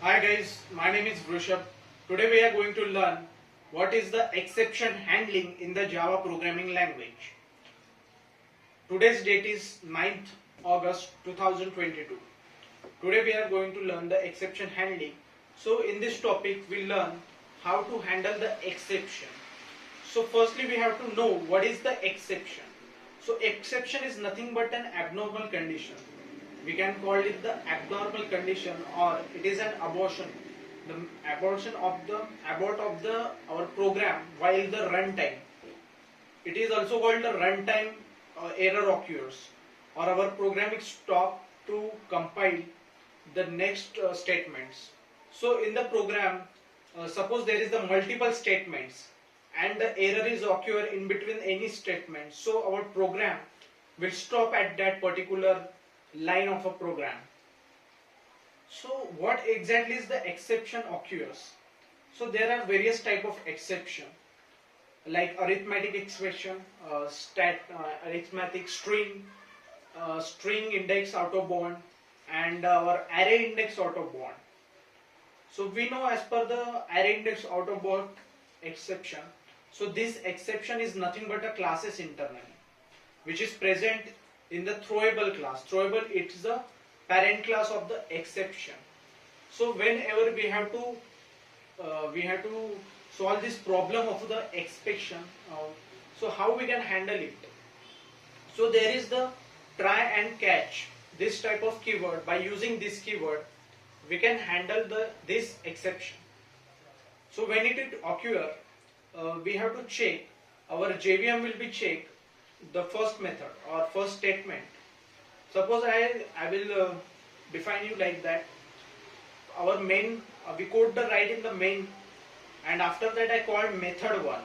Hi guys, my name is Vrushab. Today we are going to learn what is the exception handling in the Java programming language. Today's date is 9th August 2022. Today we are going to learn the exception handling. So in this topic we learn how to handle the exception. So firstly we have to know what is the exception. So exception is nothing but an abnormal condition. We can call it the abnormal condition, or it is an abortion. The abortion of the abort of the our program while the runtime. It is also called the runtime error occurs, or our program is stopped to compile the next statements. So in the program, suppose there is the multiple statements and the error is occur in between any statement. So our program will stop at that particular line of a program. So what exactly is the exception occurs? So there are various type of exception, like arithmetic expression, arithmetic string, string index out of bound, and our array index out of bound. So we know as per the array index out of bound exception, so this exception is nothing but a classes internally, which is present in the throwable class. Throwable, it is the parent class of the exception. So whenever we have to solve this problem of the exception, so how we can handle it? So there is the try and catch, this type of keyword. By using this keyword we can handle this exception. So when it occur, we have to check, our JVM will be check the first method or first statement. Suppose I will define you like that. Our main, we code the right in the main, and after that I called method 1.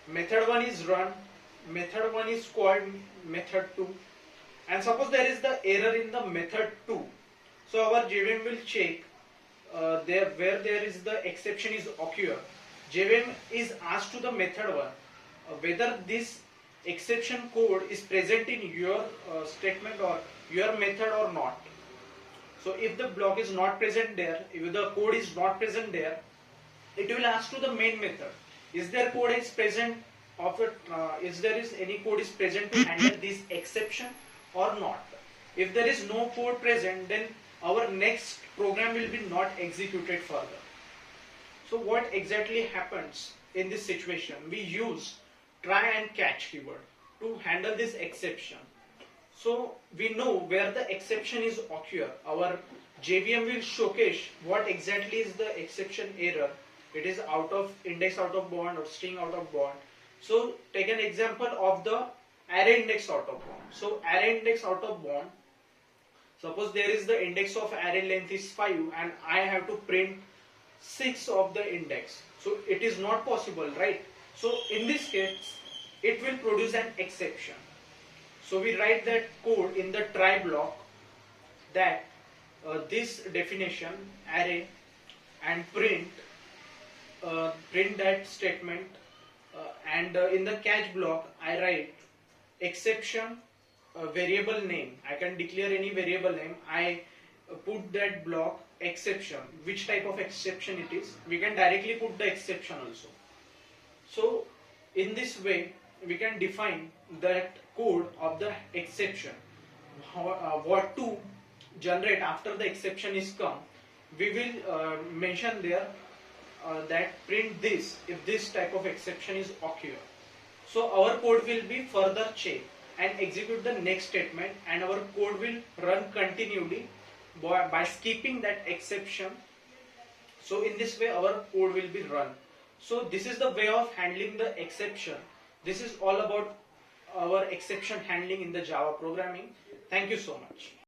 Method 1 is run, method 1 is called method 2, and suppose there is the error in the method 2. So our JVM will check there where there is the exception is occur. JVM is asked to the method 1 whether this exception code is present in your statement or your method or not. So if the block is not present there, if the code is not present there, it will ask to the main method, is there code is present of it, is there is any code is present to handle this exception or not. If there is no code present, then our next program will be not executed further. So what exactly happens in this situation? We use try and catch keyword to handle this exception. So we know where the exception is occur. Our JVM will showcase what exactly is the exception error. It is out of index out of bound or string out of bound. So take an example of the array index out of bound. So array index out of bound. Suppose there is the index of array length is 5 and I have to print 6 of the index. So it is not possible, right? So in this case, it will produce an exception. So we write that code in the try block that this definition array and print that statement, and in the catch block I write exception variable name. I can declare any variable name. I put that block exception, which type of exception it is. We can directly put the exception also. So in this way we can define that code of the exception, what to generate after the exception is come. We will mention there that print this if this type of exception is occur. So our code will be further checked and execute the next statement, and our code will run continually by skipping that exception. So in this way our code will be run. So this is the way of handling the exception. This is all about our exception handling in the Java programming. Thank you so much.